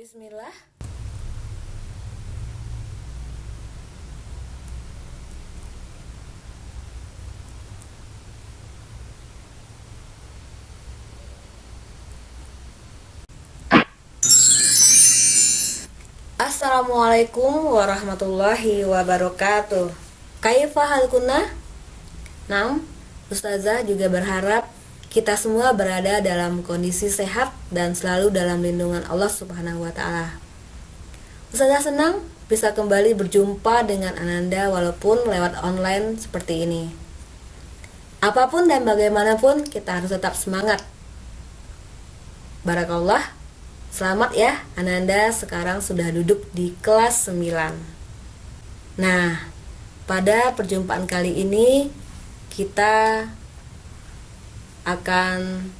Bismillah. Assalamualaikum warahmatullahi wabarakatuh. Kaifa halkunna? Naam, Ustazah juga berharap kita semua berada dalam kondisi sehat dan selalu dalam lindungan Allah Subhanahu wa taala. Ustazah senang bisa kembali berjumpa dengan Ananda walaupun lewat online seperti ini. Apapun dan bagaimanapun kita harus tetap semangat. Barakallah. Selamat ya, Ananda sekarang sudah duduk di kelas 9. Nah, pada perjumpaan kali ini kita akan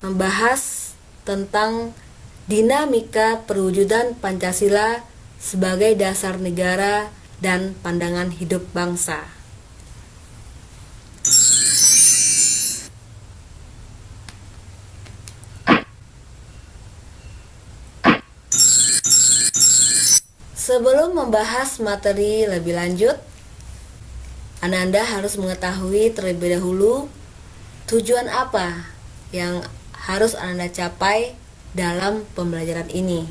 membahas tentang dinamika perwujudan Pancasila sebagai dasar negara dan pandangan hidup bangsa. Sebelum membahas materi lebih lanjut, Ananda harus mengetahui terlebih dahulu tujuan apa yang harus Ananda capai dalam pembelajaran ini.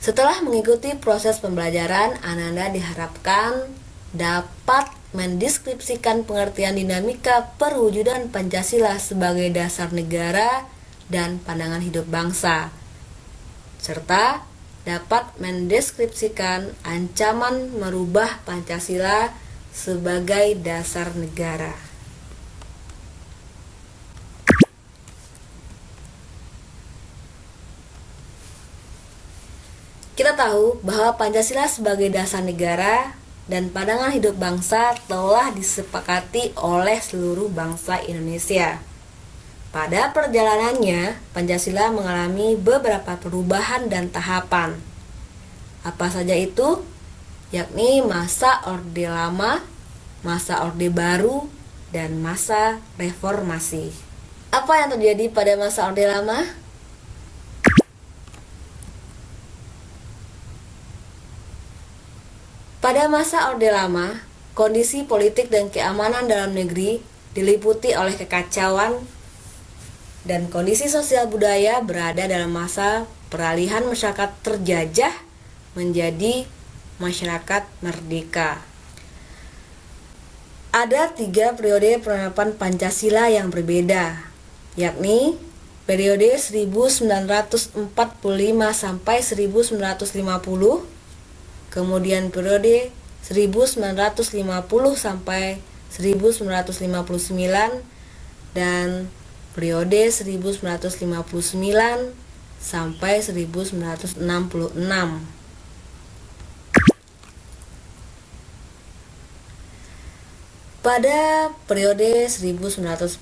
Setelah mengikuti proses pembelajaran, Ananda diharapkan dapat mendeskripsikan pengertian dinamika perwujudan Pancasila sebagai dasar negara dan pandangan hidup bangsa, serta dapat mendeskripsikan ancaman merubah Pancasila sebagai dasar negara. Kita tahu bahwa Pancasila sebagai dasar negara dan pandangan hidup bangsa telah disepakati oleh seluruh bangsa Indonesia. Pada perjalanannya, Pancasila mengalami beberapa perubahan dan tahapan. Apa saja itu? Yakni masa Orde Lama, masa Orde Baru, dan masa reformasi. Apa yang terjadi pada masa Orde Lama? Pada masa Orde Lama, kondisi politik dan keamanan dalam negeri diliputi oleh kekacauan dan kondisi sosial budaya berada dalam masa peralihan masyarakat terjajah menjadi masyarakat merdeka. Ada 3 periode penerapan Pancasila yang berbeda, yakni periode 1945 sampai 1950, kemudian periode 1950 sampai 1959, dan periode 1959 sampai 1966. Pada periode 1945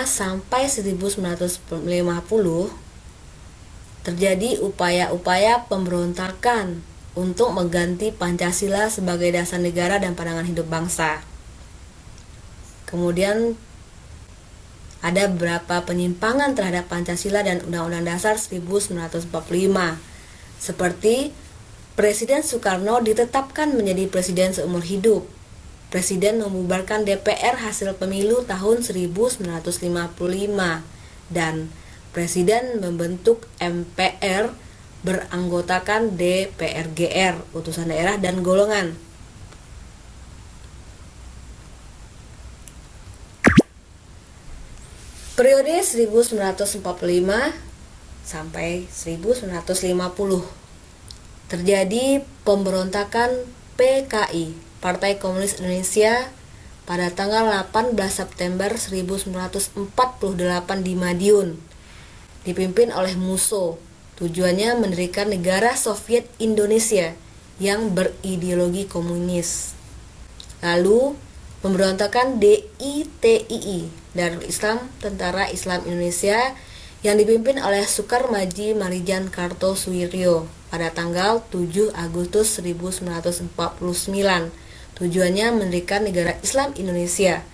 sampai 1950 terjadi upaya-upaya pemberontakan untuk mengganti Pancasila sebagai dasar negara dan pandangan hidup bangsa. Kemudian ada beberapa penyimpangan terhadap Pancasila dan Undang-Undang Dasar 1945, seperti Presiden Soekarno ditetapkan menjadi presiden seumur hidup. Presiden membubarkan DPR hasil pemilu tahun 1955 dan Presiden membentuk MPR beranggotakan DPRGR, utusan daerah dan golongan. Periode 1945 sampai 1950 terjadi pemberontakan PKI, Partai Komunis Indonesia, pada tanggal 18 September 1948 di Madiun, dipimpin oleh Musso. Tujuannya mendirikan negara Soviet Indonesia yang berideologi komunis. Lalu pemberontakan DITII, Darul Islam Tentara Islam Indonesia, yang dipimpin oleh Sukarmaji Marijan Kartosuwiryo pada tanggal 7 Agustus 1949. Tujuannya mendirikan negara Islam Indonesia.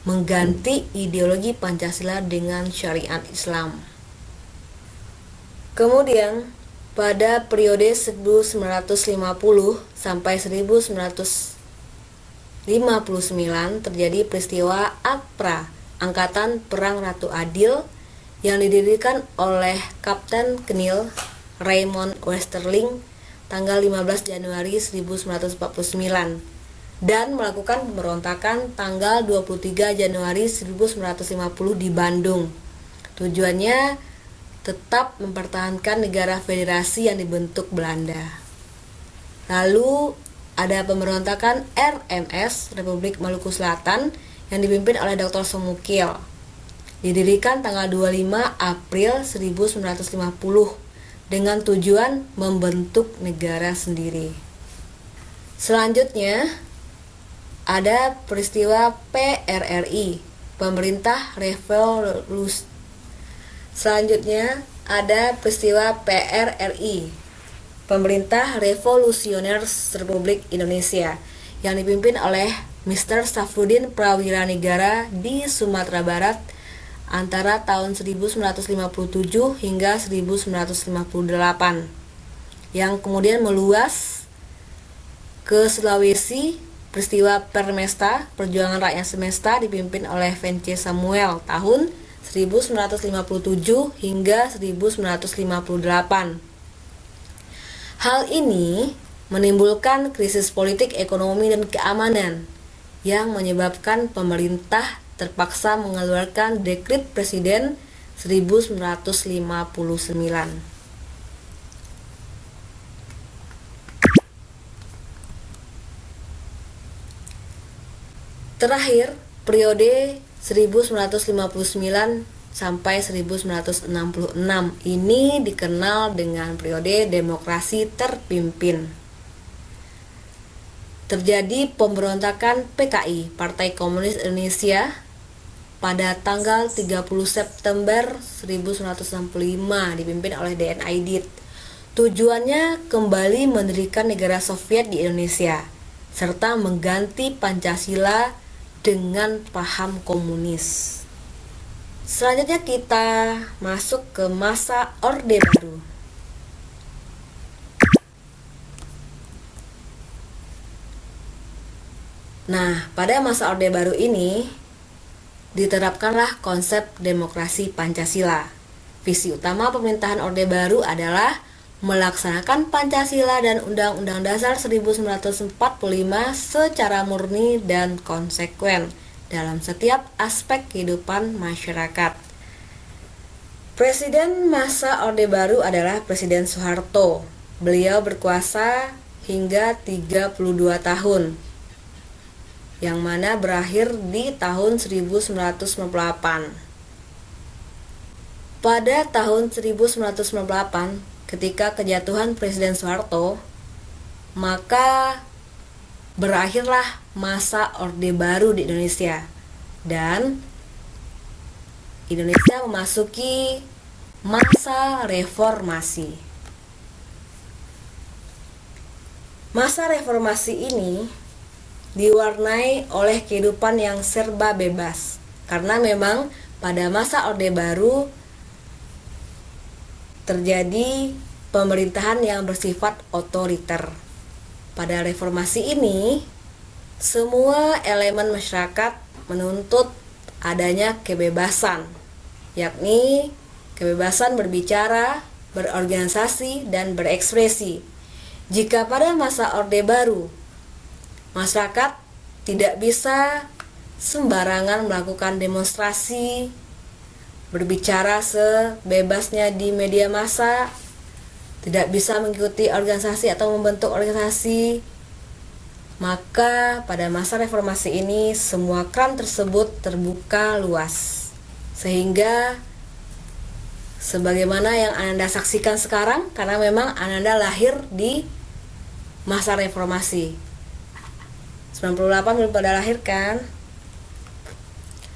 mengganti ideologi Pancasila dengan syariat Islam. Kemudian, pada periode 1950 sampai 1959 terjadi peristiwa APRA, Angkatan Perang Ratu Adil, yang didirikan oleh Kapten Kenil Raymond Westerling tanggal 15 Januari 1949 dan melakukan pemberontakan tanggal 23 Januari 1950 di Bandung. Tujuannya tetap mempertahankan negara federasi yang dibentuk Belanda. Lalu ada pemberontakan RMS Republik Maluku Selatan yang dipimpin oleh Dr. Sumukil. Didirikan tanggal 25 April 1950 dengan tujuan membentuk negara sendiri. Selanjutnya ada peristiwa PRRI, Pemerintah Revolusi. Selanjutnya ada peristiwa PRRI, Pemerintah Revolusioners Republik Indonesia, yang dipimpin oleh Mr. Safruddin Prawiranegara di Sumatera Barat antara tahun 1957 hingga 1958, yang kemudian meluas ke Sulawesi. Peristiwa Permesta, Perjuangan Rakyat Semesta, dipimpin oleh Vence Samuel tahun 1957 hingga 1958. Hal ini menimbulkan krisis politik, ekonomi, dan keamanan yang menyebabkan pemerintah terpaksa mengeluarkan Dekrit Presiden 1959. Terakhir, periode 1959 sampai 1966 ini dikenal dengan periode demokrasi terpimpin. Terjadi pemberontakan PKI, Partai Komunis Indonesia, pada tanggal 30 September 1965 dipimpin oleh DN Aidit. Tujuannya kembali mendirikan negara Soviet di Indonesia serta mengganti Pancasila dengan paham komunis. Selanjutnya kita masuk ke masa Orde Baru. Nah, pada masa Orde Baru ini diterapkanlah konsep demokrasi Pancasila. Visi utama pemerintahan Orde Baru adalah melaksanakan Pancasila dan Undang-Undang Dasar 1945 secara murni dan konsekuen dalam setiap aspek kehidupan masyarakat. Presiden masa Orde Baru adalah Presiden Soeharto. Beliau berkuasa hingga 32 tahun, yang mana berakhir di tahun 1998. Pada tahun 1998, ketika kejatuhan Presiden Soeharto, maka berakhirlah masa Orde Baru di Indonesia dan Indonesia memasuki masa reformasi. Masa reformasi ini diwarnai oleh kehidupan yang serba bebas, karena memang pada masa Orde Baru terjadi pemerintahan yang bersifat otoriter. Pada reformasi ini, semua elemen masyarakat menuntut adanya kebebasan, yakni kebebasan berbicara, berorganisasi, dan berekspresi. Jika pada masa Orde Baru, masyarakat tidak bisa sembarangan melakukan demonstrasi, berbicara sebebasnya di media massa, tidak bisa mengikuti organisasi atau membentuk organisasi, maka pada masa reformasi ini semua keran tersebut terbuka luas, sehingga sebagaimana yang Ananda saksikan sekarang, karena memang Ananda lahir di masa reformasi. 98 belum pada lahir kan?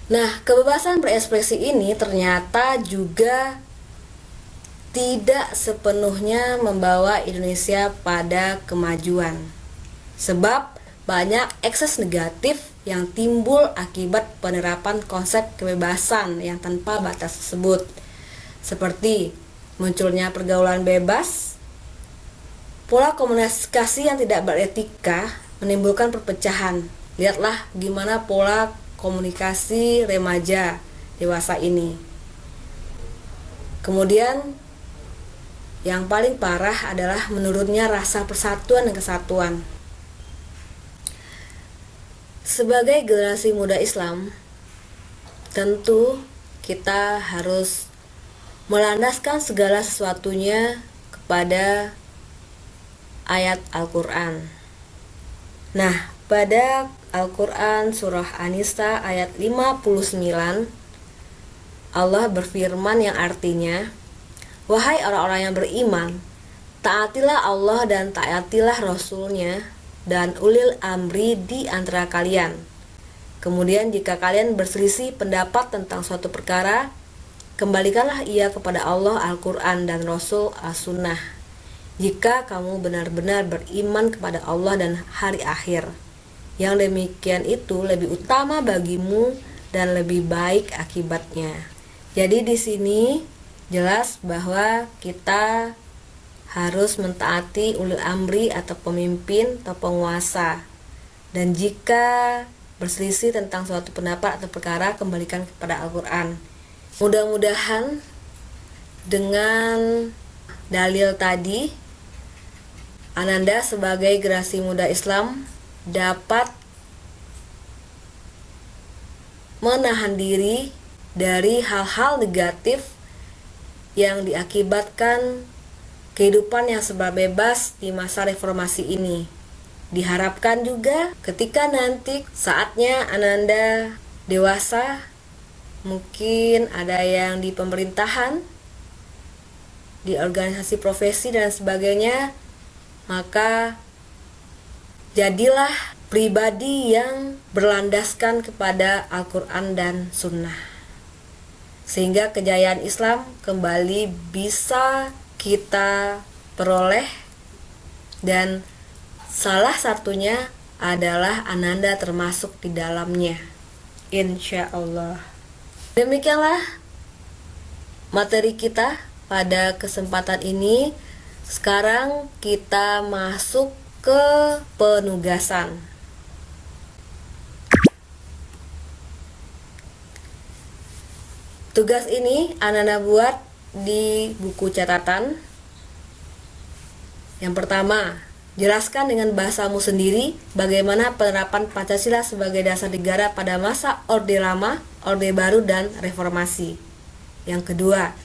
Nah, kebebasan berekspresi ini ternyata juga tidak sepenuhnya membawa Indonesia pada kemajuan. Sebab banyak ekses negatif yang timbul akibat penerapan konsep kebebasan yang tanpa batas tersebut, seperti munculnya pergaulan bebas, pola komunikasi yang tidak beretika menimbulkan perpecahan. Lihatlah gimana pola komunikasi remaja dewasa ini. Kemudian yang paling parah adalah menurunnya rasa persatuan dan kesatuan. Sebagai generasi muda Islam, tentu kita harus melandaskan segala sesuatunya kepada ayat Al-Quran. Nah, pada Al-Quran surah An-Nisa ayat 59, Allah berfirman yang artinya, "Wahai orang-orang yang beriman, taatilah Allah dan taatilah Rasul-Nya dan ulil amri di antara kalian. Kemudian jika kalian berselisih pendapat tentang suatu perkara, kembalikanlah ia kepada Allah Al-Quran dan Rasul As-Sunnah. Jika kamu benar-benar beriman kepada Allah dan hari akhir, yang demikian itu lebih utama bagimu dan lebih baik akibatnya." Jadi di sini jelas bahwa kita harus mentaati ulil amri atau pemimpin atau penguasa. Dan jika berselisih tentang suatu pendapat atau perkara, kembalikan kepada Al-Quran. Mudah-mudahan dengan dalil tadi, Ananda sebagai generasi muda Islam dapat menahan diri dari hal-hal negatif yang diakibatkan kehidupan yang serba bebas di masa reformasi ini. Diharapkan juga ketika nanti saatnya Ananda dewasa, mungkin ada yang di pemerintahan, di organisasi profesi dan sebagainya, maka jadilah pribadi yang berlandaskan kepada Al-Quran dan Sunnah, sehingga kejayaan Islam kembali bisa kita peroleh, dan salah satunya adalah Ananda termasuk di dalamnya, insya Allah. Demikianlah materi kita pada kesempatan ini. Sekarang kita masuk ke penugasan. Tugas ini Ananda buat di buku catatan. Yang pertama, jelaskan dengan bahasamu sendiri bagaimana penerapan Pancasila sebagai dasar negara pada masa Orde Lama, Orde Baru, dan Reformasi. Yang kedua,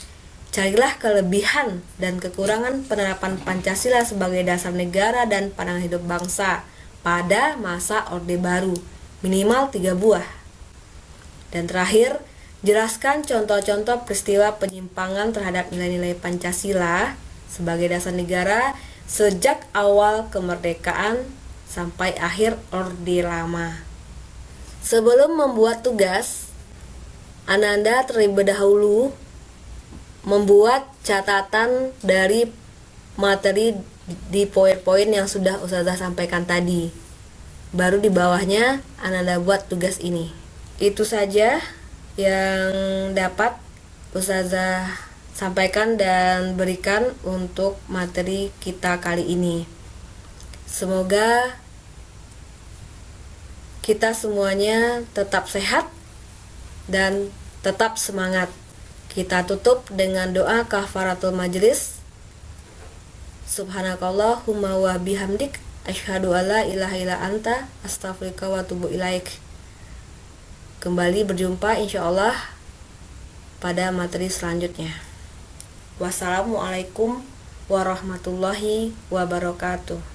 carilah kelebihan dan kekurangan penerapan Pancasila sebagai dasar negara dan pandangan hidup bangsa pada masa Orde Baru, minimal 3 buah. Dan terakhir, jelaskan contoh-contoh peristiwa penyimpangan terhadap nilai-nilai Pancasila sebagai dasar negara sejak awal kemerdekaan sampai akhir Orde Lama. Sebelum membuat tugas, Ananda terlebih dahulu membuat catatan dari materi di poin-poin yang sudah Ustazah sampaikan tadi. Baru di bawahnya Ananda buat tugas ini. Itu saja yang dapat Ustazah sampaikan dan berikan untuk materi kita kali ini. Semoga kita semuanya tetap sehat dan tetap semangat. Kita tutup dengan doa kafaratul majlis. Subhanakallahumma wa bihamdik asyhadu alla ilaha illa anta astaghfiruka wa atubu ilaik. Kembali berjumpa insyaallah pada materi selanjutnya. Wassalamualaikum warahmatullahi wabarakatuh.